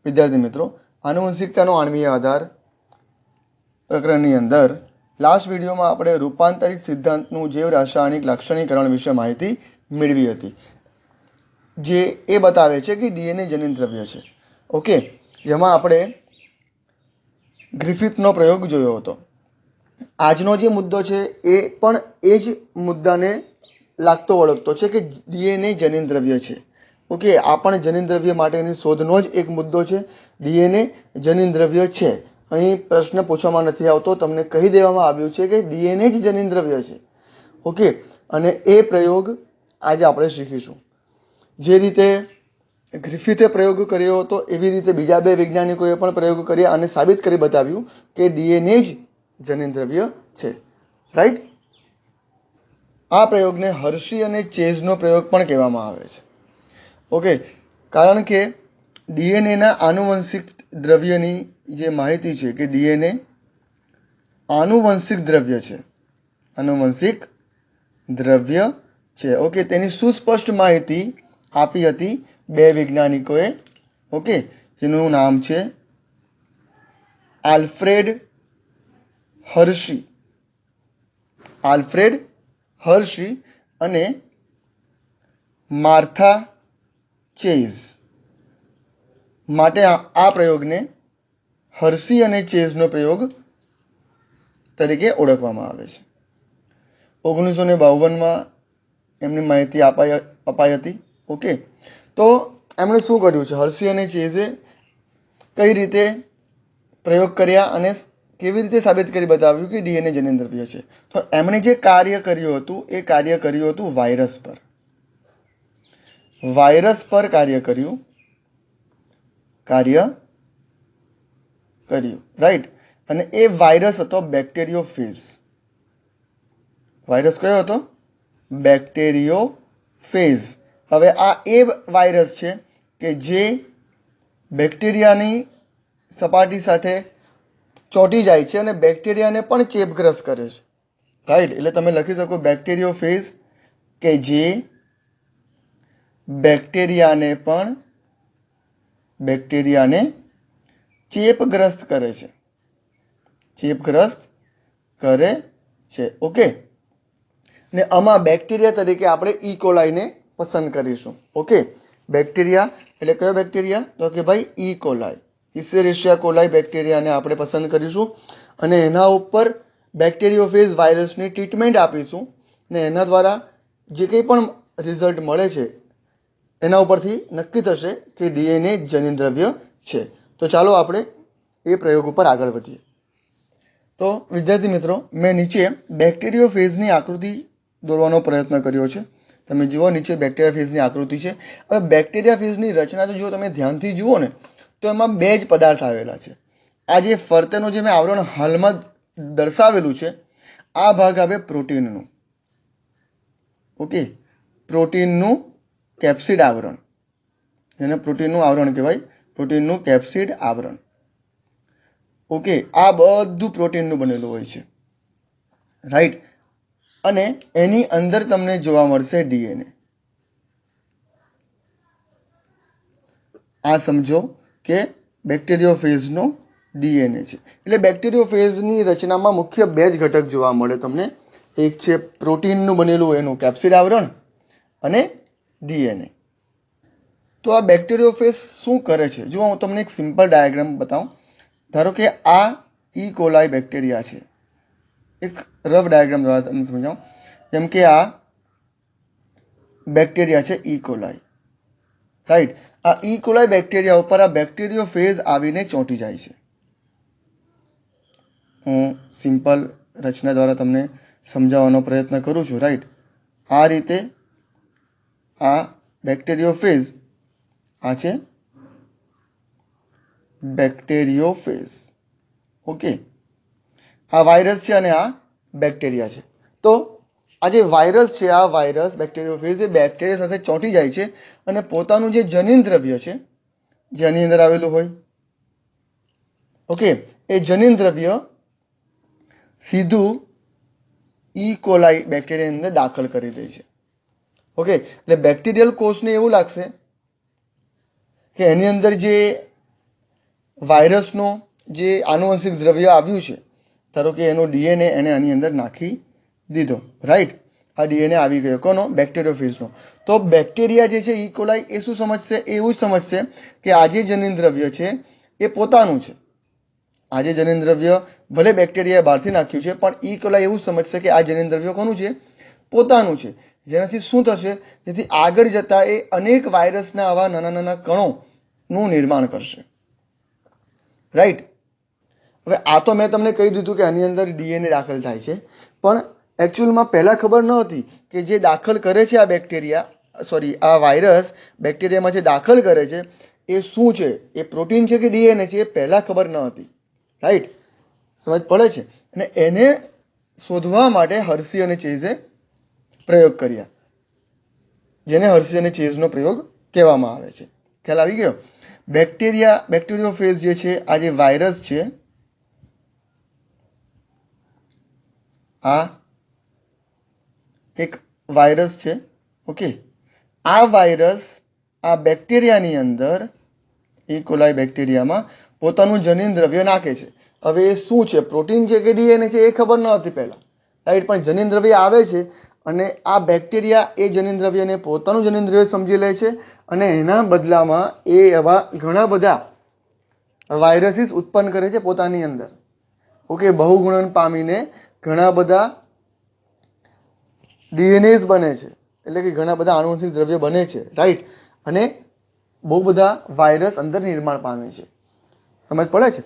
વિદ્યાર્થી મિત્રો, આનુવંશિકતાનો આણ્વીય આધાર પ્રકરણની અંદર લાસ્ટ વિડીયોમાં આપણે રૂપાંતરિત સિદ્ધાંતનું જૈવ રાસાયણિક લાક્ષણિકરણ વિશે માહિતી મેળવી હતી, જે એ બતાવે છે કે ડીએનએ જનીન દ્રવ્ય છે. ઓકે, જેમાં આપણે ગ્રિફિથનો પ્રયોગ જોયો હતો. આજનો જે મુદ્દો છે એ પણ એ જ મુદ્દાને લાગતો વળગતો છે કે ડીએનએ જનીન દ્રવ્ય છે. ઓકે, આ પણ જનીન દ્રવ્ય માટેની શોધનો જ એક મુદ્દો છે. ડીએનએ જનીન દ્રવ્ય છે. અહીં પ્રશ્ન પૂછવામાં નથી આવતો, તમને કહી દેવામાં આવ્યું છે કે ડીએનએ જ જનીન દ્રવ્ય છે. ઓકે, અને એ પ્રયોગ આજે આપણે શીખીશું. જે રીતે ગ્રિફિથે પ્રયોગ કર્યો હતો એવી રીતે બીજા બે વૈજ્ઞાનિકોએ પણ પ્રયોગ કર્યા અને સાબિત કરી બતાવ્યું કે ડીએનએ જ જનીન દ્રવ્ય છે. રાઈટ? આ પ્રયોગને હર્શી અને ચેઝનો પ્રયોગ પણ કહેવામાં આવે છે. ઓકે, કારણ કે ડીએનએના આનુવંશિક દ્રવ્યની જે માહિતી છે કે ડીએનએ આનુવંશિક દ્રવ્ય છે, આનુવંશિક દ્રવ્ય છે. ઓકે, તેની સુસ્પષ્ટ માહિતી આપી હતી બે વૈજ્ઞાનિકોએ. ઓકે, જેનું નામ છે આલ્ફ્રેડ હર્શી, આલ્ફ્રેડ હર્શી અને માર્થા ચેઝ. માટે આ પ્રયોગને હર્શી અને ચેઝનો પ્રયોગ તરીકે ઓળખવામાં આવે છે. 1952માં એમની માહિતી અપાઈ હતી. ઓકે, તો એમણે શું કર્યું છે, હર્શી અને ચેઝે કઈ રીતે પ્રયોગ કર્યા અને કેવી રીતે સાબિત કરી બતાવ્યું કે ડીએનએ જનીન દ્રવ્ય છે. તો એમણે જે કાર્ય કર્યું હતું એ કાર્ય કર્યું હતું વાયરસ પર. વાયરસ પર કાર્ય કર્યું. રાઈટ? અને એ વાયરસ હતો બેક્ટેરિયોફેજ. વાયરસ કયો હતો? બેક્ટેરિયોફેજ. હવે આ એ વાયરસ છે કે જે બેક્ટેરિયાની સપાટી સાથે ચોંટી જાય છે અને બેક્ટેરિયાને પણ ચેપગ્રસ્ત કરે છે. રાઈટ? એટલે તમે લખી શકો બેક્ટેરિયોફેજ કે જે બેક્ટેરિયાને ચેપગ્રસ્ત કરે છે. ચેપગ્રસ્ત કરે છે. ઓકે, ને આમાં બેક્ટેરિયા તરીકે આપણે ઇકોલાઈને પસંદ કરીશું. ઓકે, બેક્ટેરિયા એટલે કયો બેક્ટેરિયા? તો કે ભાઈ ઇકોલાઈ, ઇસેરિશિયા કોલાઈ બેક્ટેરિયાને આપણે પસંદ કરીશું અને એના ઉપર બેક્ટેરિયોફેજ વાયરસની ટ્રીટમેન્ટ આપીશું ને એના દ્વારા જે કંઈ પણ રિઝલ્ટ મળે છે એના ઉપરથી નક્કી થશે કે ડીએનએ જનીન દ્રવ્ય છે. તો ચાલો આપણે એ પ્રયોગ ઉપર આગળ વધીએ. તો વિદ્યાર્થી મિત્રો, મેં નીચે બેક્ટેરિયોફેજની આકૃતિ દોરવાનો પ્રયત્ન કર્યો છે. તમે જુઓ, નીચે બેક્ટેરિયાફેજની આકૃતિ છે. હવે બેક્ટેરિયાફેજની રચના તો જો તમે ધ્યાનથી જુઓ ને તો એમાં બે જ પદાર્થ આવેલા છે. આ જે ફરતેનું જે મેં આવરણ હાલમાં દર્શાવેલું છે આ ભાગ આવે પ્રોટીનનું. ઓકે, પ્રોટીનનું કેપ્સિડ આવરણ, જેને પ્રોટીનનું આવરણ કહેવાય, પ્રોટીનનું કેપ્સિડ આવરણ. ઓકે, આ બધું પ્રોટીનનું બનેલું હોય છે. રાઈટ? અને એની અંદર તમને જોવા મળશે ડીએનએ. આ સમજો કે બેક્ટેરિયોફેજનો ડીએનએ છે. એટલે બેક્ટેરિયોફેજની રચનામાં મુખ્ય બે જ ઘટક જોવા મળે તમને. એક છે પ્રોટીનનું બનેલું એનું કેપ્સિડ આવરણ અને ડીએનએ. તો આ બેક્ટેરિયોફેજ શું કરે છે? જો હું તમને એક સિમ્પલ ડાયાગ્રામ બતાવું. ધારો કે આ ઈ કોલાઈ બેક્ટેરિયા છે. એક રફ ડાયાગ્રામ દ્વારા તમને સમજાવું. જેમ કે આ બેક્ટેરિયા છે ઈ કોલાઈ. રાઈટ? આ ઈ કોલાઈ બેક્ટેરિયા ઉપર આ બેક્ટેરિયોફેજ આવીને ચોંટી જાય છે. હું સિમ્પલ રચના દ્વારા તમને સમજાવવાનો પ્રયત્ન કરું છું. રાઈટ? આ રીતે આ બેક્ટેરિયોફેજ, આ છે બેક્ટેરિયોફેજ. ઓકે, આ વાયરસ છે અને આ બેક્ટેરિયા છે. તો આ જે વાયરસ છે, આ વાયરસ બેક્ટેરિયોફેજ એ બેક્ટેરિયા સાથે ચોંટી જાય છે અને પોતાનું જે જનીન દ્રવ્ય છે જે આની અંદર આવેલું હોય, ઓકે, એ જનીન દ્રવ્ય સીધું ઈ કોલાઈ બેક્ટેરિયાની અંદર દાખલ કરી દે છે. ઓકે, એટલે બેક્ટેરિયલ કોષને એવું લાગશે કે એની અંદર જે વાયરસનો જે આનુવંશિક દ્રવ્ય આવ્યું છે, ધારો કે એનો ડીએનએ એને આની અંદર નાખી દીધો, રાઈટ. આ ડીએનએ આવી ગયો કોનો? બેક્ટેરિયોફેજનો. તો બેક્ટેરિયા જે છે ઈ કોલાઈ એ શું સમજશે? એ એવું જ સમજશે કે આ જે જનીન દ્રવ્ય છે એ પોતાનું છે. આ જે જનીન દ્રવ્ય ભલે બેક્ટેરિયાએ બહારથી નાખ્યું છે, પણ ઈ કોલાઈ એવું સમજશે કે આ જનીન દ્રવ્ય કોનું છે? પોતાનું છે. જેનાથી શું થશે? જેથી આગળ જતા એ અનેક વાયરસના આવા નાના નાના કણોનું નિર્માણ કરશે, રાઈટ. હવે આ તો મેં તમને કહી દીધું કે આની અંદર ડીએનએ દાખલ થાય છે, પણ એકચ્યુઅલમાં પહેલાં ખબર ન હતી કે જે દાખલ કરે છે આ આ વાયરસ બેક્ટેરિયામાં જે દાખલ કરે છે એ શું છે? એ પ્રોટીન છે કે ડીએનએ છે? એ પહેલાં ખબર ન હતી, રાઈટ. સમજ પડે છે? અને એને શોધવા માટે હર્સી અને ચેઝે પ્રયોગ કર્યા, જેને હર્સી અને ચેઝનો પ્રયોગ કહેવામાં આવે છે. ખ્યાલ આવી ગયો? બેક્ટેરિયોફેજ જે છે, આ જે વાયરસ છે, આ એક વાયરસ છે. ઓકે, આ વાયરસ આ બેક્ટેરિયાની અંદર, ઈ કોલાઈ બેક્ટેરિયામાં પોતાનું જનીન દ્રવ્ય નાખે છે. હવે એ શું છે? પ્રોટીન છે કે ડીએનએ છે? એ ખબર ન હતી પહેલા, રાઈટ. પણ જનીન દ્રવ્ય આવે છે અને આ બેક્ટેરિયા એ જનીન દ્રવ્યને પોતાનું જનીન દ્રવ્ય સમજી લે છે અને એના બદલામાં એ એવા ઘણા બધા વાયરસીસ ઉત્પન્ન કરે છે પોતાની અંદર. ઓકે, બહુગુણન પામીને ઘણા બધા ડીએનએઝ બને છે, એટલે કે ઘણા બધા આનુવંશિક દ્રવ્ય બને છે, રાઈટ. અને બહુ બધા વાયરસ અંદર નિર્માણ પામે છે. સમજ પડે છે?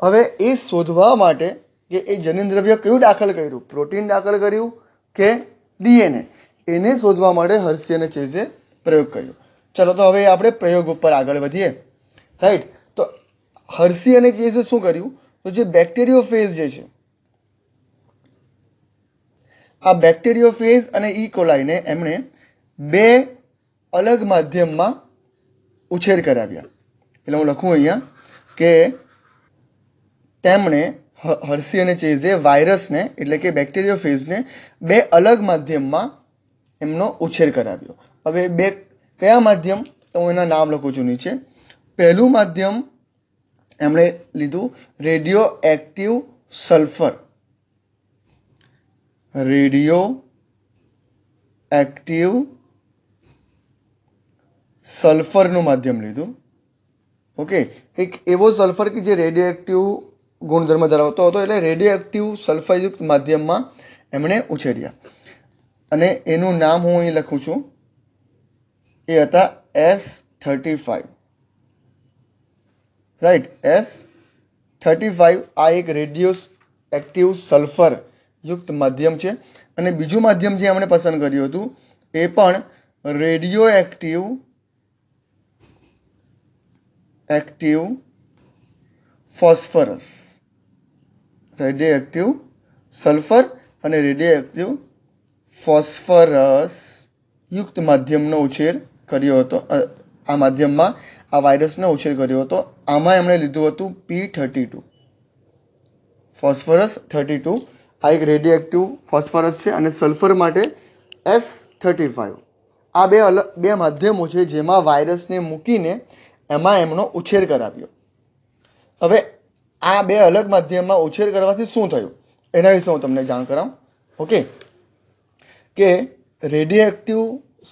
હવે એ શોધવા માટે કે એ જનીન દ્રવ્ય કયું દાખલ કર્યું? પ્રોટીન દાખલ કર્યું કે ડીએનએ? એને શોધવા માટે હર્સી અને ચેઝે પ્રયોગ કર્યો. ચલો તો હવે આપણે પ્રયોગ ઉપર આગળ વધીએ, રાઈટ. તો હર્સી અને ચેઝે શું કર્યું? તો જે બેક્ટેરિયોફેજ જે છે, આ બેક્ટેરિયોફેજ અને ઈ કોલાઈને એમણે બે અલગ માધ્યમમાં ઉછેર કરાવ્યા. એટલે હું લખું અહીંયા કે તેમણે હર્સી અને ચેઝે વાયરસને એટલે કે બેક્ટેરિયોફેજને બે અલગ માધ્યમમાં એમનો ઉછેર કરાવ્યો. હવે બે કયા માધ્યમ? તો હું એના નામ લખું છું નીચે. પહેલું માધ્યમ એમણે લીધું radioactive sulphur. Radioactive સલ્ફરનું માધ્યમ લીધું. ઓકે, એક એવો સલ્ફર કે જે રેડિયો એક્ટિવ ગુણધર્મ ધરાવતો હતો, એટલે રેડિયો એક્ટિવ સલ્ફરયુક્ત માધ્યમમાં એમણે ઉછેર્યા. અને એનું નામ હું અહીં લખું છું, એ હતા S35, રાઈટ. S35 આ એક રેડિયો એક્ટિવ સલ્ફર યુક્ત માધ્યમ છે. અને બીજું માધ્યમ જે એમણે પસંદ કર્યું હતું એ પણ radio active phosphorus. Radio active sulphur અને રેડિયો એક્ટિવ ફોસ્ફરસ યુક્ત માધ્યમનો ઉછેર કર્યો હતો. આ માધ્યમમાં આ વાયરસનો ઉછેર કર્યો હતો. આમાં એમણે લીધું હતું P32, ફોસ્ફરસ 32. આ એક રેડિયો એક્ટિવ ફોસ્ફરસ છે અને સલ્ફર માટે S35. આ બે માધ્યમો છે જેમાં વાયરસને મૂકીને એમાં એમનો ઉછેર કરાવ્યો. હવે આ બે અલગ માધ્યમમાં ઉછેર કરવાથી શું થયું એના વિશે હું તમને જાણ કરાવું. ઓકે, કે રેડિયો એક્ટિવ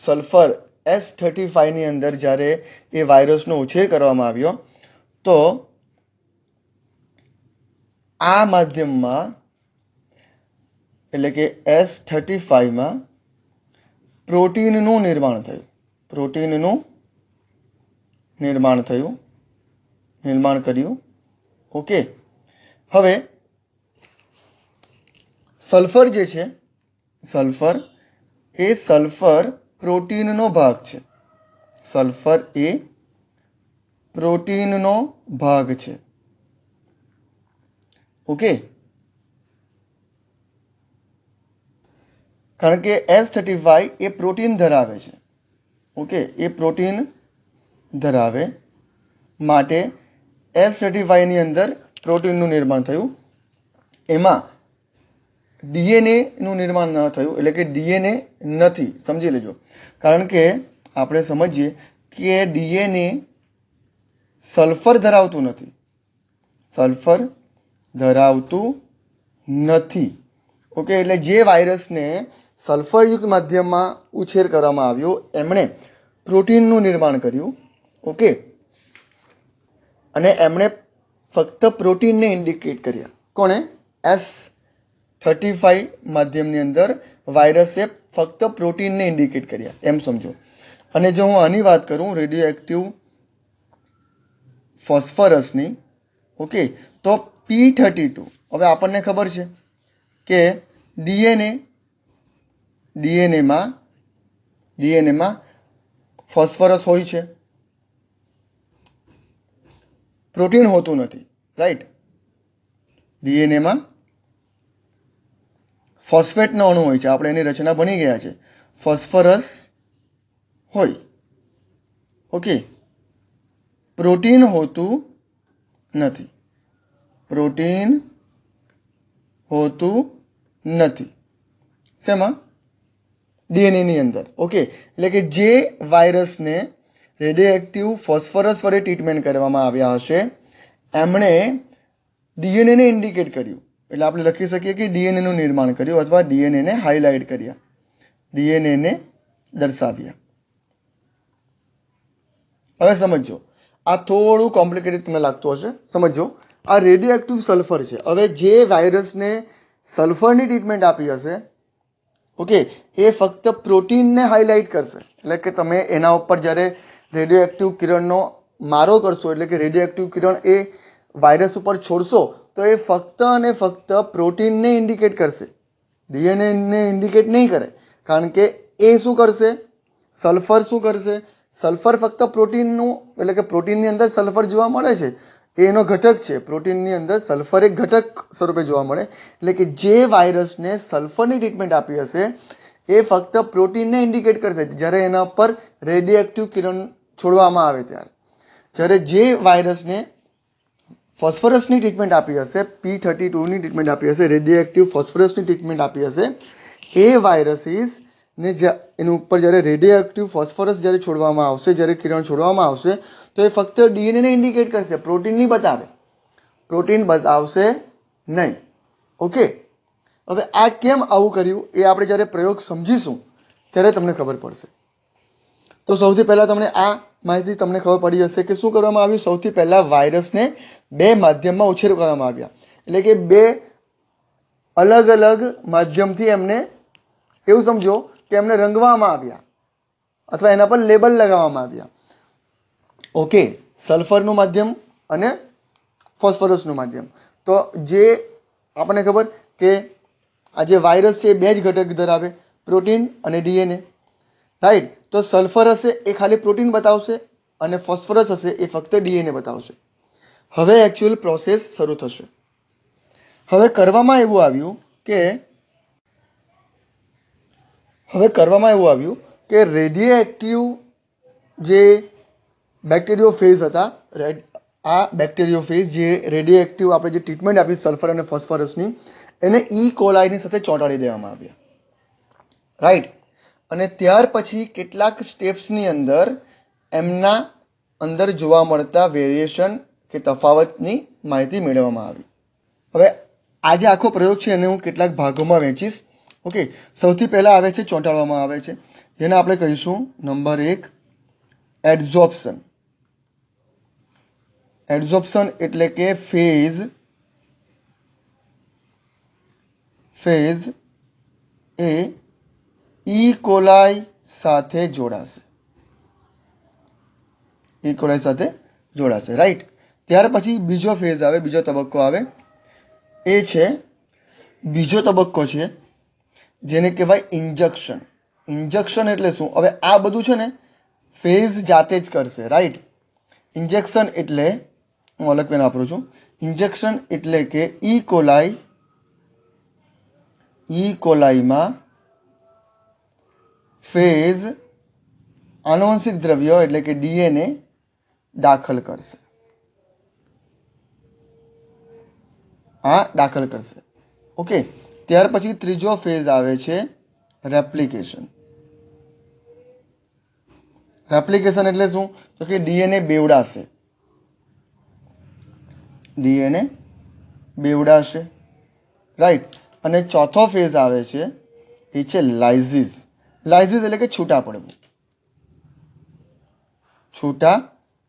સલ્ફર S35 ની અંદર જ્યારે એ વાયરસનો ઉછેર કરવામાં આવ્યો તો આ માધ્યમમાં એટલે કે S35માં પ્રોટીનનું નિર્માણ થયું. નિર્માણ કર્યું. ઓકે, હવે સલ્ફર જે છે, સલ્ફર પ્રોટીનનો ભાગ છે. સલ્ફર એ પ્રોટીનનો ભાગ છે. ઓકે, કારણ કે S35 એ પ્રોટીન ધરાવે છે. ઓકે, એ પ્રોટીન ધરાવે માટે S35 ની અંદર પ્રોટીનનું નિર્માણ થયું. એમાં ડીએનએ નું નિર્માણ ન થયું, એટલે કે ડીએનએ નથી. સમજી લેજો, કારણ કે આપણે સમજીએ કે ડીએનએ સલ્ફર ધરાવતું નથી. સલ્ફર ધરાવતું નથી. ઓકે, એટલે જે વાયરસને સલ્ફરયુક્ત માધ્યમમાં ઉછેર કરવામાં આવ્યો એમણે પ્રોટીનનું નિર્માણ કર્યું. ઓકે, અને એમણે ફક્ત પ્રોટીનને ઇન્ડિકેટ કર્યા. કોણે? S35 માધ્યમની અંદર વાયરસે ફક્ત પ્રોટીનને ઇન્ડિકેટ કર્યા, એમ સમજો. અને જો હું આની વાત કરું રેડિયો એક્ટિવ ફોસ્ફરસની, ઓકે, તો P32, હવે આપણને ખબર છે કે ડીએનએમાં ફોસ્ફરસ હોય છે, પ્રોટીન હોતું નથી, રાઈટ? ડીએનએમાં ફોસ્ફેટનો અણુ હોય છે, આપણે એની રચના ભણી ગયા છે. ફોસ્ફરસ હોય, ઓકે, પ્રોટીન હોતું નથી, પ્રોટીન હોતું નથી. શેમાં? ડીએનએની અંદર. ઓકે, એટલે કે જે વાયરસને રેડિયો એક્ટિવ ફોસ્ફરસ વડે ટ્રીટમેન્ટ કરવામાં આવ્યા હશે એમણે ડીએનએને ઇન્ડિકેટ કર્યું. એટલે આપણે લખી શકીએ કે ડીએનએનું નિર્માણ કર્યું અથવા ડીએનએને હાઇલાઇટ કર્યા, ડીએનએને દર્શાવ્યા. હવે સમજો, આ થોડું કોમ્પ્લિકેટેડ તમને લાગતું હશે. સમજો, આ રેડિયો એક્ટિવ સલ્ફર છે. હવે જે વાયરસને સલ્ફરની ટ્રીટમેન્ટ આપી હશે, ઓકે, એ ફક્ત પ્રોટીનને હાઇલાઇટ કરશે. એટલે કે તમે એના ઉપર જ્યારે રેડિયો એક્ટિવ કિરણનો મારો કરશો, એટલે કે રેડિયો એક્ટિવ કિરણ એ વાયરસ ઉપર છોડશો, તો એ ફક્ત અને ફક્ત પ્રોટીનને ઇન્ડિકેટ કરશે, ડીએનએને ઇન્ડિકેટ નહીં કરે. કારણ કે એ શું કરશે? સલ્ફર શું કરશે? સલ્ફર ફક્ત પ્રોટીનનું, એટલે કે પ્રોટીનની અંદર સલ્ફર જોવા મળે છે, એનો ઘટક છે. પ્રોટીનની અંદર સલ્ફર એક ઘટક સ્વરૂપે જોવા મળે. એટલે કે જે વાયરસને સલ્ફરની ટ્રીટમેન્ટ આપી હશે એ ફક્ત પ્રોટીનને ઇન્ડિકેટ કરશે જ્યારે એના પર રેડિયો એક્ટિવ કિરણ છોડવામાં આવે ત્યારે. જ્યારે જે વાયરસને ફોસ્ફરસની ટ્રીટમેન્ટ આપી હશે, P32ની ટ્રીટમેન્ટ આપી હશે, રેડિયો એક્ટિવ ફોસ્ફરસની ટ્રીટમેન્ટ આપી હશે, એ વાયરસીસને એની ઉપર જ્યારે રેડિયો એક્ટિવ ફોસ્ફરસ જ્યારે છોડવામાં આવશે, જ્યારે કિરણ છોડવામાં આવશે, તો એ ફક્ત ડીએનએને ઇન્ડિકેટ કરશે, પ્રોટીન નહીં બતાવે, પ્રોટીન બતાવશે નહીં. ઓકે, હવે આ કેમ આવું કર્યું એ આપણે જ્યારે પ્રયોગ સમજીશું ત્યારે તમને ખબર પડશે. તો સૌથી પહેલાં તમને આ માહિતી તમને ખબર પડી હશે કે શું કરવામાં આવ્યું. સૌથી પહેલાં વાયરસને બે માધ્યમમાં ઉછેર કરવામાં આવ્યા. એટલે કે બે અલગ અલગ માધ્યમથી એમને એવું સમજો કે એમને રંગવામાં આવ્યા અથવા એના પર લેબલ લગાવવામાં આવ્યા. ઓકે, સલ્ફરનું માધ્યમ અને ફોસ્ફરસનું માધ્યમ. તો જે આપણને ખબર કે આ જે વાયરસ છે એ બે જ ઘટક ધરાવે, પ્રોટીન અને ડીએનએ, રાઈટ? તો સલ્ફર હશે એ ખાલી પ્રોટીન બતાવશે અને ફોસ્ફરસ હશે એ ફક્ત ડીએનએ બતાવશે. હવે એકચ્યુઅલ પ્રોસેસ શરૂ થશે. હવે કરવામાં એવું આવ્યું કે રેડિયો એક્ટિવ જે બેક્ટેરિયો ફેઝ હતા, આ બેક્ટેરિયો ફેઝ જે રેડિયો એક્ટિવ આપણે જે ટ્રીટમેન્ટ આપી સલ્ફર અને ફોસ્ફરસની, એને ઈ કોલાઈની સાથે ચોંટાડી દેવામાં આવ્યા, રાઈટ? અને ત્યાર પછી કેટલાક સ્ટેપ્સની અંદર એમના અંદર જોવા મળતા વેરિએશન કે તફાવતની માહિતી મેળવવામાં આવી. હવે આ જે આખો પ્રયોગ છે એને હું કેટલાક ભાગોમાં વહેંચીશ. ઓકે, સૌથી પહેલાં આવે છે ચોંટાડવામાં આવે છે, જેને આપણે કહીશું નંબર 1 એડઝોર્પ્શન. એડઝોર્પ્શન એટલે કે ફેઝ એ ઈ કોલાઈ સાથે જોડાશે, ઈ કોલાઈ સાથે જોડાશે, રાઈટ? ત્યાર પછી બીજો ફેઝ આવે, બીજો તબક્કો આવે, એ છે બીજો તબક્કો છે જેને કહેવાય ઇન્જેક્શન. ઇન્જેક્શન એટલે શું? હવે આ બધું છે ને ફેઝ જાતે જ કરશે, રાઈટ? ઇન્જેક્શન એટલે હું અલગ પેન વાપરું છું. ઇન્જેક્શન એટલે કે ઈ કોલાઈમાં ફેઝ આનુવંશિક દ્રવ્ય એટલે કે ડીએનએ દાખલ કરશે. દાખલ કરશે. ઓકે, ત્યાર પછી ત્રીજો ફેઝ આવે છે રેપ્લિકેશન. રેપ્લિકેશન એટલે શું? તો કે ડીએનએ બેવડાશે. DNA બેવડાશે, રાઈટ. અને ચોથો ફેઝ આવે છે એ છે લાઇઝિસ. લાઇઝિસ એટલે કે છૂટા પડવું. છૂટા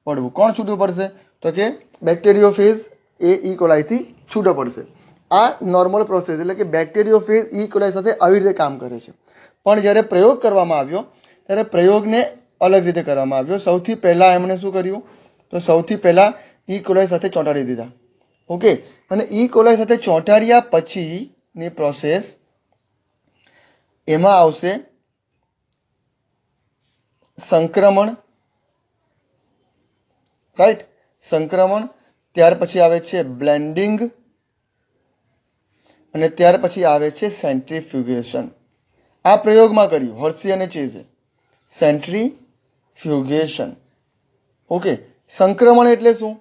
પડવું. કોણ છૂટું પડશે? તો કે બેક્ટેરિયોફેઝ એ ઈ કોલાઈથી છૂટો પડશે. આ નોર્મલ પ્રોસેસ એટલે કે બેક્ટેરિયોફેઝ ઈ કોલાઈ સાથે આવી રીતે કામ કરે છે. પણ જ્યારે પ્રયોગ કરવામાં આવ્યો ત્યારે પ્રયોગને અલગ રીતે કરવામાં આવ્યો. સૌથી પહેલા એમણે શું કર્યું? તો સૌથી પહેલા ઈ કોલાઈ સાથે ચોંટાડી દીધા. ઓકે. અને ઈ કોલાઈ સાથે ચોંટાડ્યા પછીની પ્રોસેસ એમાં આવશે સંક્રમણ, રાઈટ. સંક્રમણ, ત્યાર પછી આવે છે બ્લેન્ડિંગ અને ત્યાર પછી આવે છે સેન્ટ્રીફ્યુગેશન. આ પ્રયોગમાં કર્યું હર્સી અને ચેઝે, સેન્ટ્રીફ્યુગેશન. ઓકે. સંક્રમણ એટલે શું?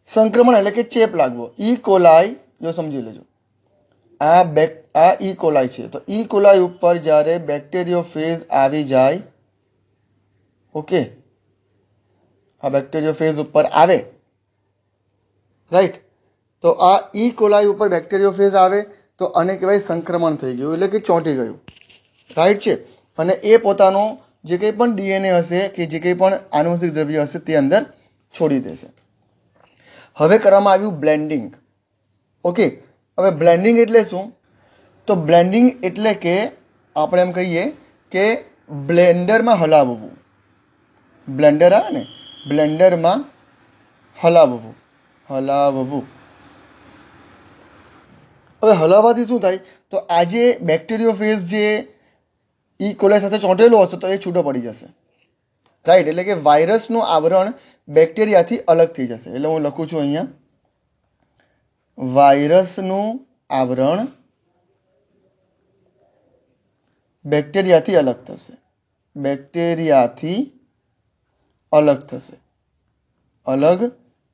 સંક્રમણ એટલે કે ચેપ લાગવો. ઈ કોલાઈ, જો સમજી લેજો, આ ઈ કોલાઈ છે, તો ઈ કોલાઈ ઉપર જ્યારે બેક્ટેરિયોફેઝ આવી જાય, ઓકે, આ બેક્ટેરિયોફેઝ ઉપર આવે, રાઈટ, તો આ ઈ કોલાઈ ઉપર બેક્ટેરિયોફેઝ આવે તો આને કહેવાય સંક્રમણ થઈ ગયું, એટલે કે ચોંટી ગયું, રાઈટ છે. અને એ પોતાનો જે કંઈ પણ DNA હશે કે જે કંઈ પણ આનુવંશિક દ્રવ્ય હશે તે અંદર છોડી દેશે. હવે કરવામાં આવ્યું બ્લેન્ડિંગ. ઓકે. હવે બ્લેન્ડિંગ એટલે શું? તો બ્લેન્ડિંગ એટલે કે આપણે એમ કહીએ કે બ્લેન્ડરમાં હલાવવું. બ્લેન્ડર આવે ને, બ્લેન્ડરમાં હલાવવું. હવે હલાવવાથી શું થાય? તો આ જે બેક્ટેરિયોફેઝ જે ઈ કોલાઈ સાથે ચોંટેલો હશે તો એ છૂટો પડી જશે, રાઈટ. એટલે કે વાયરસનું આવરણ બેક્ટેરિયાથી અલગ થઈ જશે. એટલે હું લખું છું અહીંયા, વાયરસનું આવરણ બેક્ટેરિયાથી અલગ થશે. બેક્ટેરિયાથી અલગ થશે. અલગ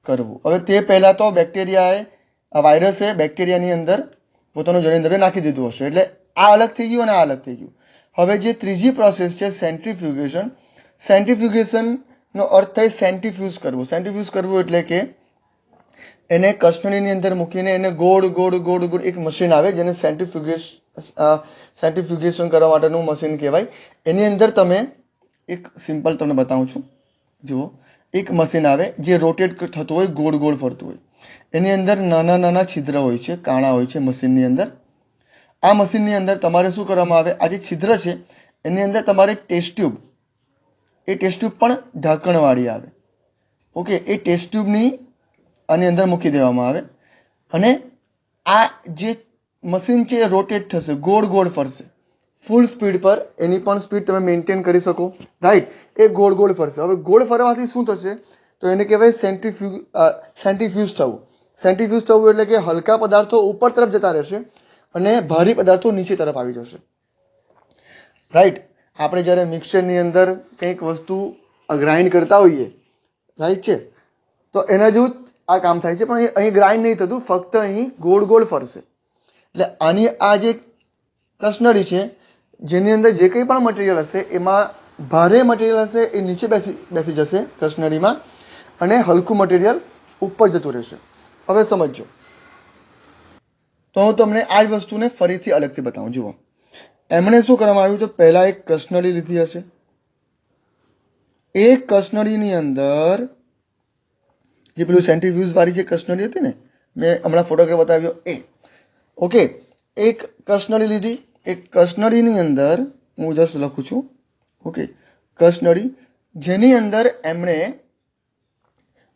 કરવું. હવે તે પહેલા તો બેક્ટેરિયાએ, આ વાયરસે બેક્ટેરિયાની અંદર પોતાનું જનીન દ્રવ્ય નાખી દીધું હશે, એટલે આ અલગ થઈ ગયું અને આ અલગ થઈ ગયું. હવે જે ત્રીજી પ્રોસેસ છે સેન્ટ્રીફ્યુગેશન. સેન્ટ્રીફ્યુગેશનનો અર્થ થાય સેન્ટ્રીફ્યુઝ કરવું. સેન્ટ્રીફ્યુઝ કરવું એટલે કે એને કશ્નળીની અંદર મૂકીને એને ગોળ ગોળ ગોળ ગોળ એક મશીન આવે જેને સેન્ટ્રીફ્યુગેશન કરવા માટેનું મશીન કહેવાય. એની અંદર તમે એક સિમ્પલ તમને બતાવું છું, જુઓ. એક મશીન આવે જે રોટેટ થતું હોય, ગોળ ગોળ ફરતું હોય. એની અંદર નાના નાના છિદ્ર હોય છે, કાણા હોય છે મશીનની અંદર. આ મશીનની અંદર તમારે શું કરવામાં આવે? આ જે છિદ્ર છે એની અંદર તમારે ટેસ્ટ ટ્યુબ, એ ટેસ્ટ ટ્યુબ પણ ઢાંકણવાળી આવે, ઓકે. એ ટેસ્ટ ટ્યુબની આની અંદર મૂકી દેવામાં આવે અને આ જે મશીન છે એ રોટેટ થશે, ગોળ ગોળ ફરશે ફૂલ સ્પીડ પર. એની પણ સ્પીડ તમે મેન્ટેન કરી શકો, રાઈટ. એ ગોળ ગોળ ફરશે. હવે ગોળ ફરવાથી શું થશે? તો એને કહેવાય સેન્ટ્રીફ્યુઝ થવું. સેન્ટ્રીફ્યુઝ થવું એટલે કે હલકા પદાર્થો ઉપર તરફ જતા રહેશે અને ભારી પદાર્થો નીચે તરફ આવી જશે, રાઈટ. આપણે જ્યારે મિક્સચરની અંદર કંઈક વસ્તુ ગ્રાઇન્ડ કરતા હોઈએ, રાઈટ છે, તો એના જેવું આ કામ થાય છે. પણ અહીં ગ્રાઇન્ડ નહીં થતું, ફક્ત અહીં ગોળ ગોળ ફરશે. એટલે આની આ જે કસનળી છે જેની અંદર જે કંઈ પણ મટીરિયલ હશે એમાં ભારે મટીરિયલ હશે એ નીચે બેસી જશે કસનળીમાં અને હલકું મટીરિયલ ઉપર જતું રહેશે. હવે સમજો. તો હું તમને આ જ વસ્તુને ફરીથી અલગથી બતાવું. જુઓ, એમણે શું કરવામાં આવ્યું? તો પહેલા એક કસનળી લીધી હશે. એ કસનળીની અંદર જે પેલું સેન્ટ્રીફ્યુઝ વાળી જે કસનળી હતી ને, મેં હમણાં ફોટોગ્રાફ બતાવ્યો એ, ઓકે. એક કસનળી લીધી. એક કસનળીની અંદર હું જસ્ટ લખું છું, ઓકે, કસનળી, જેની અંદર એમણે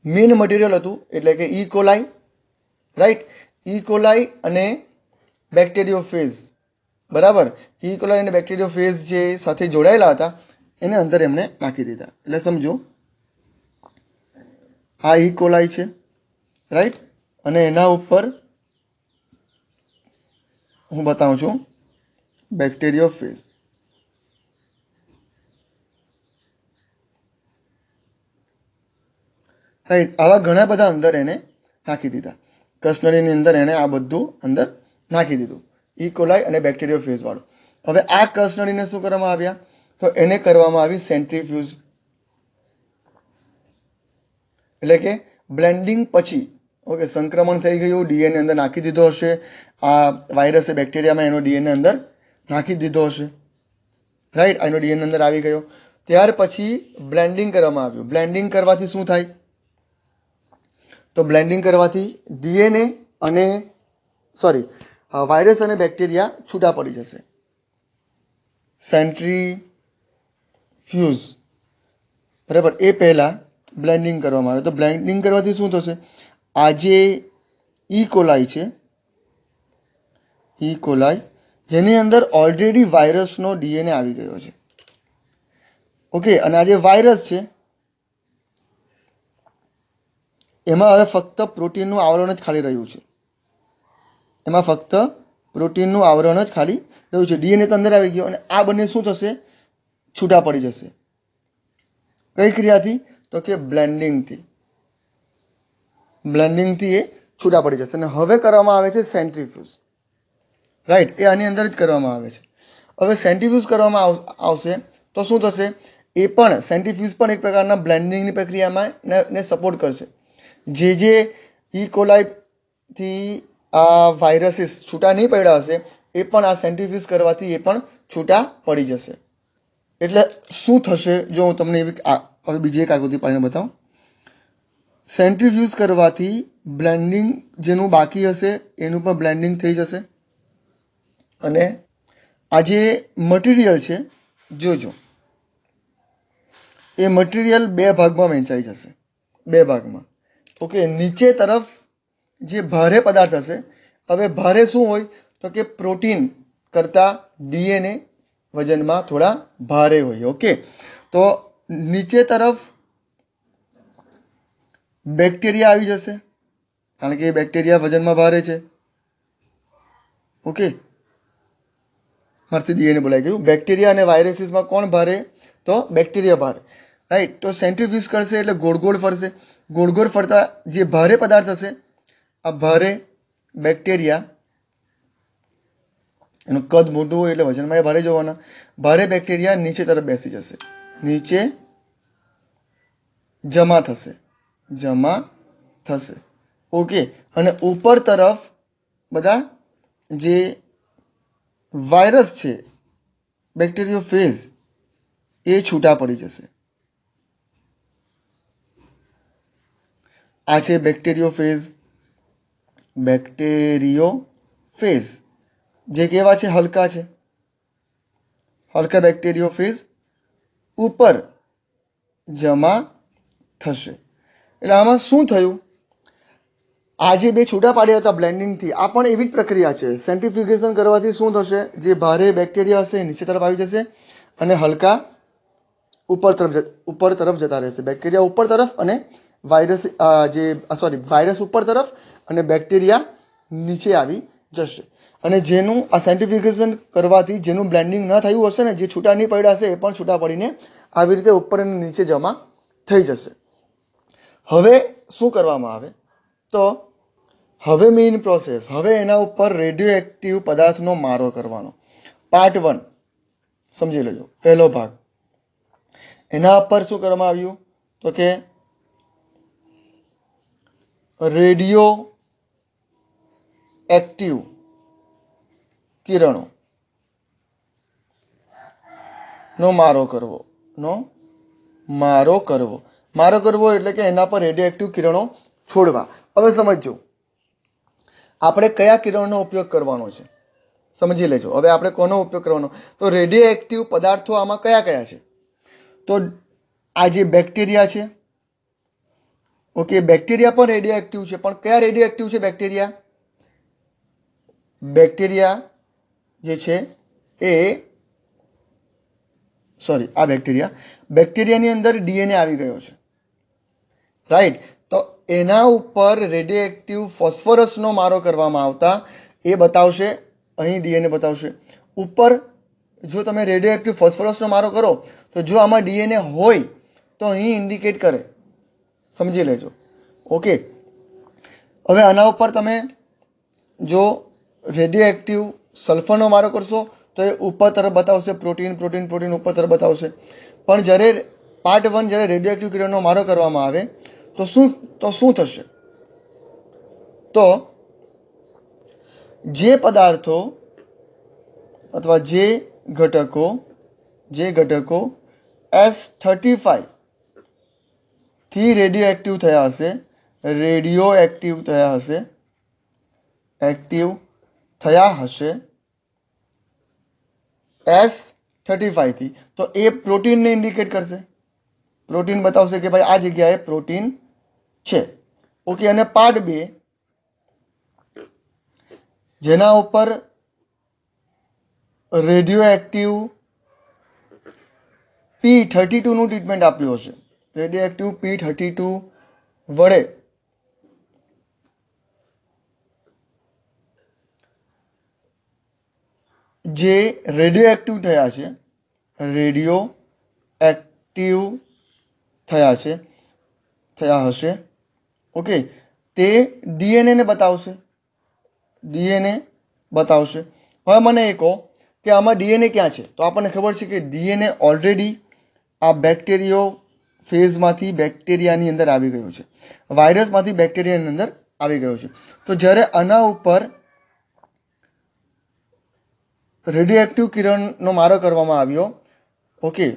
મેઇન મટીરિયલ હતું એટલે કે ઈ કોલાઈ, રાઈટ. ઈ કોલાઈ અને બેક્ટેરિયોફેઝ, બરાબર. ઈ કોલાઈ અને બેક્ટેરિયોફેઝ જે સાથે જોડાયેલા હતા એને અંદર એમણે નાખી દીધા. એટલે સમજો, આ ઈ કોલાઈ છે, રાઈટ. અને એના ઉપર હું બતાવું છું બેક્ટેરિયોફેઝ, રાઈટ. આવા ઘણા બધા અંદર એને નાખી દીધા. કસનળીની અંદર એને આ બધું અંદર નાખી દીધું, ઈ કોલાઈ અને બેક્ટેરિયોફેઝ વાળું. હવે આ કસનળીને શું કરવામાં આવ્યા? તો એને કરવામાં આવી સેન્ટ્રીફ્યુઝ, એટલે કે બ્લેન્ડિંગ પછી, ઓકે, સંક્રમણ થઈ ગયું, ડીએનએ અંદર નાખી દીધો હશે, આ વાયરસે બેક્ટેરિયામાં એનો ડીએનએ અંદર નાખી દીધો હશે, રાઈટ, એનો ડીએનએ અંદર આવી ગયો. ત્યાર પછી બ્લેન્ડિંગ કરવામાં આવ્યું. બ્લેન્ડિંગ કરવાથી શું થાય? તો બ્લેન્ડિંગ કરવાથી ડીએનએ અને વાયરસ અને બેક્ટેરિયા છૂટા પડી જશે. સેન્ટ્રીફ્યુઝ, બરાબર, એ પહેલા બ્લેન્ડિંગ કરવામાં આવે. તો બ્લેન્ડિંગ કરવાથી શું થશે? આ જે ઈ કોલાઈ છે, ઈ કોલાઈ, જેની અંદર ઓલરેડી વાયરસનો ડીએનએ આવી ગયો છે, ઓકે, અને આ જે વાયરસ છે એમાં હવે ફક્ત પ્રોટીનનું આવરણ જ ખાલી રહ્યું છે. એમાં ફક્ત પ્રોટીનનું આવરણ જ ખાલી રહ્યું છે. ડીએનએ તો અંદર આવી ગયો અને આ બંને શું થશે? છૂટા પડી જશે. કઈ ક્રિયાથી? તો કે બ્લેન્ડિંગથી. બ્લેન્ડિંગથી એ છૂટા પડી જશે. અને હવે કરવામાં આવે છે સેન્ટ્રીફ્યુઝ, રાઈટ, એ આની અંદર જ કરવામાં આવે છે. હવે સેન્ટ્રીફ્યુઝ કરવામાં આવશે તો શું થશે? એ પણ સેન્ટ્રીફ્યુઝ પણ એક પ્રકારના બ્લેન્ડિંગની પ્રક્રિયામાં ને સપોર્ટ કરશે. જે ઈ કોલાઈથી આ વાયરસીસ છૂટા નહીં પડ્યા હશે એ પણ આ સેન્ટ્રીફ્યુઝ કરવાથી એ પણ છૂટા પડી જશે. એટલે શું થશે? જો હું તમને હવે બીજી એક આકૃતિ પાડીને બતાવું. સેન્ટ્રીફ્યુઝ કરવાથી બ્લેન્ડિંગ જેનું બાકી હશે એનું પણ બ્લેન્ડિંગ થઈ જશે. અને આ જે મટીરિયલ છે, જોજો, એ મટીરિયલ બે ભાગમાં વહેંચાઈ જશે. બે ભાગમાં, ઓકે. નીચે તરફ જે ભારે પદાર્થ હશે, હવે ભારે શું હોય? તો કે પ્રોટીન કરતાં ડીએનએ વજનમાં થોડા ભારે હોય, ઓકે. તો નીચે તરફ બેક્ટેરિયા આવી જશે, કારણ કે બેક્ટેરિયા વજનમાં ભારે છે, ઓકે. મારથી ડીએનએ બોલાઈ ગયું. બેક્ટેરિયા અને વાયરસીસમાં કોણ ભારે? તો બેક્ટેરિયા ભારે, રાઈટ. તો સેન્ટ્રીફ્યુઝ કરશે એટલે ગોળ ગોળ ફરશે. ગોળ ગોળ ફરતા જે ભારે પદાર્થ હશે, આ ભારે બેક્ટેરિયા, એનું કદ મોટું હોય એટલે વજનમાં એ ભારે જવાના. ભારે બેક્ટેરિયા નીચે તરફ બેસી જશે, નીચે જમા થશે, ઓકે. અને ઉપર તરફ બધા જે વાયરસ છે, બેક્ટેરિયોફેજ, એ છૂટા પડી જશે. આ છે બેક્ટેરિયોફેજ. જે કેવા છે? હલકા છે. હલકા બેક્ટેરિયોફેજ ઉપર જમા થશે. એટલે આમાં શું થયું? આ જે બે છૂટા પાડ્યા હતા બ્લેન્ડિંગથી, આ પણ એવી જ પ્રક્રિયા છે. સેન્ટ્રીફ્યુગેશન કરવાથી શું થશે? જે ભારે બેક્ટેરિયા હશે નીચે તરફ આવી જશે અને હલકા ઉપર તરફ જતા રહેશે. બેક્ટેરિયા ઉપર તરફ અને વાયરસ ઉપર તરફ અને બેક્ટેરિયા નીચે આવી જશે. અને જેનું આ સેન્ટ્રીફ્યુગેશન કરવાથી જેનું બ્લેન્ડિંગ ન થયું હશે ને, જે છૂટા નહીં પડ્યા હશે, એ પણ છૂટા પડીને આવી રીતે ઉપર અને નીચે જમા થઈ જશે. હવે શું કરવામાં આવે? તો હવે મેઇન પ્રોસેસ, હવે એના ઉપર રેડિયો એક્ટિવ પદાર્થનો મારો કરવાનો. પાર્ટ 1 સમજી લેજો, પહેલો ભાગ. એના ઉપર શું કરવામાં આવ્યું? તો કે રેડિયો એક્ટિવ કિરણો નો મારો કરવો. મારો કરવો એટલે કે એના પર રેડિયો એક્ટિવ કિરણો છોડવા. હવે સમજો આપણે કયા કિરણનો ઉપયોગ કરવાનો છે, સમજી લેજો. હવે આપણે કોનો ઉપયોગ કરવાનો? તો રેડિયો એક્ટિવ પદાર્થો આમાં કયા કયા છે? તો આ જે બેક્ટેરિયા છે, ઓકે, બેક્ટેરિયા પણ રેડિયો એક્ટિવ છે. પણ કયા રેડિયો એક્ટિવ છે બેક્ટેરિયા? બેક્ટેરિયા જે છે એ આ બેક્ટેરિયાની અંદર ડીએનએ આવી ગયો છે, રાઈટ. તો એના ઉપર રેડિયો એક્ટિવ ફોસ્ફરસનો મારો કરવામાં આવતા એ બતાવશે, અહીં ડીએનએ બતાવશે. ઉપર જો તમે રેડિયો એક્ટિવ ફોસ્ફરસનો મારો કરો તો જો આમાં ડીએનએ હોય તો અહીં ઇન્ડિકેટ કરે, સમજી લેજો, ઓકે. હવે આના ઉપર તમે જો રેડિયો એક્ટિવ સલ્ફરનો મારો કરશો તો એ ઉપર તરફ બતાવશે, પ્રોટીન ઉપર તરફ બતાવશે. પણ જ્યારે પાર્ટ 1 જ્યારે રેડિયો એક્ટિવ કિરણનો મારો કરવામાં આવે તો શું થશે? તો જે પદાર્થો અથવા જે ઘટકો S35 થી રેડિયો એક્ટિવ થયા હશે S35 થી, તો એ પ્રોટીનને ઇન્ડિકેટ કરશે, પ્રોટીન બતાવશે કે ભાઈ આ જગ્યાએ પ્રોટીન છે. ઓકે, અને પાર્ટ 2 જેના ઉપર રેડિયો એક્ટિવ P32 નું ટ્રીટમેન્ટ આપ્યું હશે, રેડિયો એક્ટિવ P32 વડે જે રેડિયો એક્ટિવ થયા હશે. ઓકે, તે ડીએનએ ને બતાવશે. હવે મને એ કહો કે આમાં ડીએનએ ક્યાં છે? તો આપણને ખબર છે કે ડીએનએ ઓલરેડી આ બેક્ટેરિયો ફેઝમાંથી બેક્ટેરિયાની અંદર આવી ગયું છે, વાયરસમાંથી બેક્ટેરિયાની અંદર આવી ગયું છે. તો જ્યારે આના ઉપર રેડિયો એક્ટિવ કિરણનો મારો કરવામાં આવ્યો, ઓકે,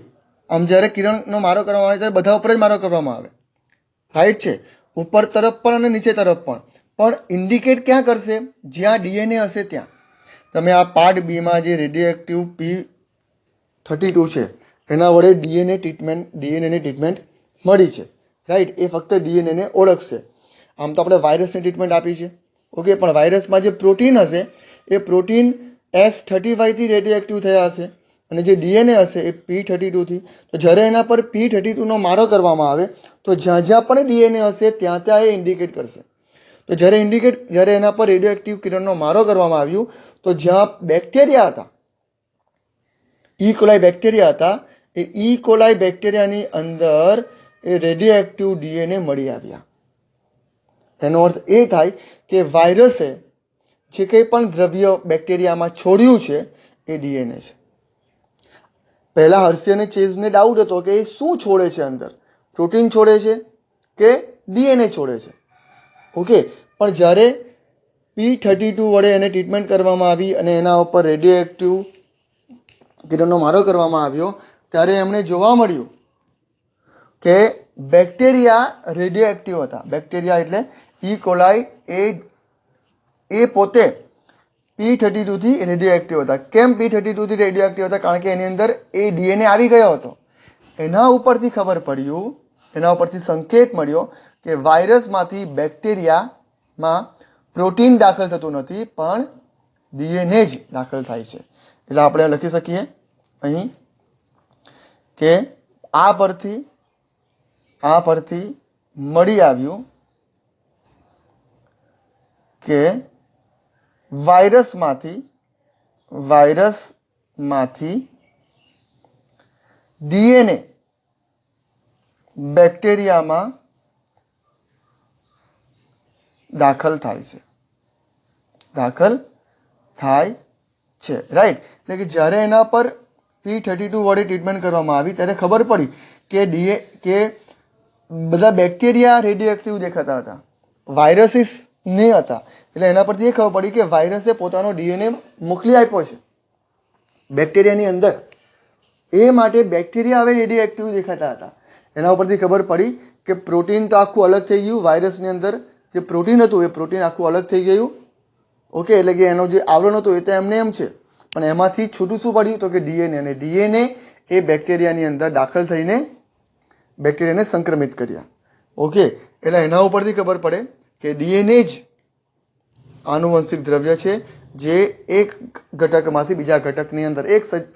આમ જ્યારે કિરણનો મારો કરવામાં આવે ત્યારે બધા ઉપર જ મારો કરવામાં આવે, રાઈટ છે, ઉપર તરફ પણ અને નીચે તરફ પણ ઇન્ડિકેટ ક્યાં કરશે? જ્યાં ડીએનએ હશે ત્યાં. તમે આ પાર્ટ બી માં જે રેડિયો એક્ટિવ P32 છે એના વડે ડીએનએની ટ્રીટમેન્ટ મળી છે, રાઈટ. એ ફક્ત ડીએનએને ઓળખશે. આમ તો આપણે વાયરસની ટ્રીટમેન્ટ આપી છે, ઓકે, પણ વાયરસમાં જે પ્રોટીન હશે એ પ્રોટીન S35 થી રેડિયો એક્ટિવ થયા હશે અને જે ડીએનએ હશે એ P32 થી. તો જ્યારે એના પર P32 નો મારો કરવામાં આવે તો જ્યાં જ્યાં પણ ડીએનએ હશે ત્યાં ત્યાં એ ઇન્ડિકેટ કરશે. તો જ્યારે એના પર રેડિયો એક્ટિવ કિરણનો મારો કરવામાં આવ્યું તો જ્યાં બેક્ટેરિયા હતા, ઈ કોલાઈ બેક્ટેરિયા હતા, એ ઈ કોલાઈ બેક્ટેરિયાની અંદર એ રેડિયો એક્ટિવ ડીએનએ મળી આવ્યા. એનો અર્થ એ થાય કે વાયરસે જે કંઈ પણ દ્રવ્ય બેક્ટેરિયામાં છોડ્યું છે એ ડીએનએ છે. પહેલા હર્શી અને ચેઝને ડાઉટ હતો કે એ શું છોડે છે, અંદર પ્રોટીન છોડે છે કે ડીએનએ છોડે છે. ઓકે, પણ જ્યારે P32 વડે એને ટ્રીટમેન્ટ કરવામાં આવી અને એના ઉપર રેડિયો એક્ટિવ કિરણનો મારો કરવામાં આવ્યો ત્યારે એમણે જોવા મળ્યું કે બેક્ટેરિયા રેડિયો એક્ટિવ હતા. બેક્ટેરિયા એટલે ઈ કોલાઈ એ પોતે P32 થી રેડિયો એક્ટિવ હતા. કેમ P32 થી રેડિયો એક્ટિવ હતા? કારણ કે એની અંદર એ ડીએનએ આવી ગયો હતો. એના ઉપરથી ખબર પડ્યું, એના ઉપરથી સંકેત મળ્યો કે વાયરસમાંથી બેક્ટેરિયામાં પ્રોટીન દાખલ થતું નથી પણ ડીએનએ જ દાખલ થાય છે. એટલે આપણે લખી શકીએ અહીં કે આ પરથી મળી આવ્યું કે વાયરસમાંથી ડીએનએ બેક્ટેરિયામાં દાખલ થાય છે, રાઈટ. એટલે કે જ્યારે એના પર P32 વડે ટ્રીટમેન્ટ કરવામાં આવી ત્યારે ખબર પડી કે બધા બેક્ટેરિયા રેડિયો એક્ટિવ દેખાતા હતા, વાયરસીસ નહીં હતા. એટલે એના પરથી એ ખબર પડી કે વાયરસે પોતાનો ડીએનએ મોકલી આપ્યો છે બેક્ટેરિયાની અંદર, એ માટે બેક્ટેરિયા હવે રેડિયો એક્ટિવ દેખાતા હતા. એના ઉપરથી ખબર પડી કે પ્રોટીન તો આખું અલગ થઈ ગયું, વાયરસની અંદર જે પ્રોટીન હતું એ પ્રોટીન આખું અલગ થઈ ગયું. ઓકે, એટલે કે એનો જે આવરણ હતું એ તો એમને એમ છે, પણ એમાંથી છૂટું શું પડ્યું? તો કે ડીએનએ. અને ડીએનએ એ બેક્ટેરિયાની અંદર દાખલ થઈને બેક્ટેરિયાને સંક્રમિત કર્યા. ઓકે, એટલે એના ઉપરથી ખબર પડે કે ડીએનએ જ આનુવંશિક દ્રવ્ય છે જે એક ઘટકમાંથી બીજા ઘટકની અંદર,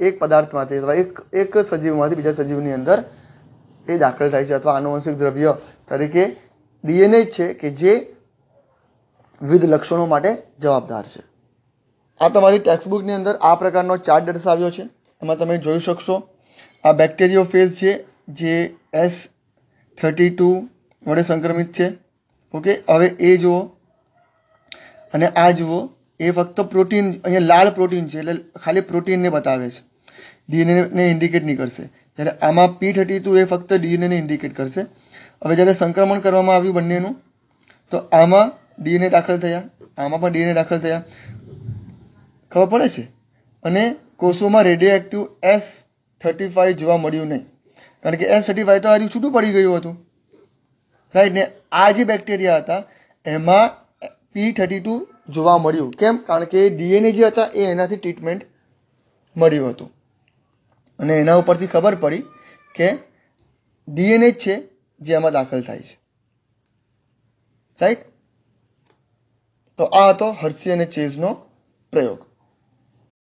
એક પદાર્થમાંથી અથવા એક સજીવમાંથી બીજા સજીવની અંદર એ દાખલ થાય છે, અથવા આનુવંશિક દ્રવ્ય તરીકે ડીએનએ જ છે કે જે વિવિધ લક્ષણો માટે જવાબદાર છે. આ તમારી ટેક્સ્ટબુકની અંદર આ પ્રકારનો ચાર્ટ દર્શાવ્યો છે. એમાં તમે જોઈ શકશો આ બેક્ટેરિયો ફેઝ છે જે S32 વડે સંક્રમિત છે. ઓકે, હવે એ જુઓ અને આ જુઓ, એ ફક્ત પ્રોટીન, અહીંયા લાલ પ્રોટીન છે એટલે ખાલી પ્રોટીનને બતાવે છે, ડીએનએને ઇન્ડિકેટ નહીં કરશે. જ્યારે આમાં P32 એ ફક્ત ડીએનએને ઇન્ડિકેટ કરશે. હવે જ્યારે સંક્રમણ કરવામાં આવ્યું બંનેનું, તો આમાં ડીએનએ દાખલ થયા, આમાં પણ ડીએનએ દાખલ થયા, ખબર પડે છે. અને કોષોમાં રેડિયો એક્ટિવ S35 જોવા મળ્યું નહીં, કારણ કે S35 તો હજુ છૂટું પડી ગયું હતું, રાઈટ ને. આ જે બેક્ટેરિયા હતા એમાં P32 જોવા મળ્યું. કેમ? કારણ કે ડીએનએ જે હતા એ એનાથી ટ્રીટમેન્ટ મળ્યું હતું, અને એના ઉપરથી ખબર પડી કે ડીએનએ જ છે જે આમાં દાખલ થાય છે, રાઈટ. તો આ હતો હર્શી અને ચેઝનો પ્રયોગ.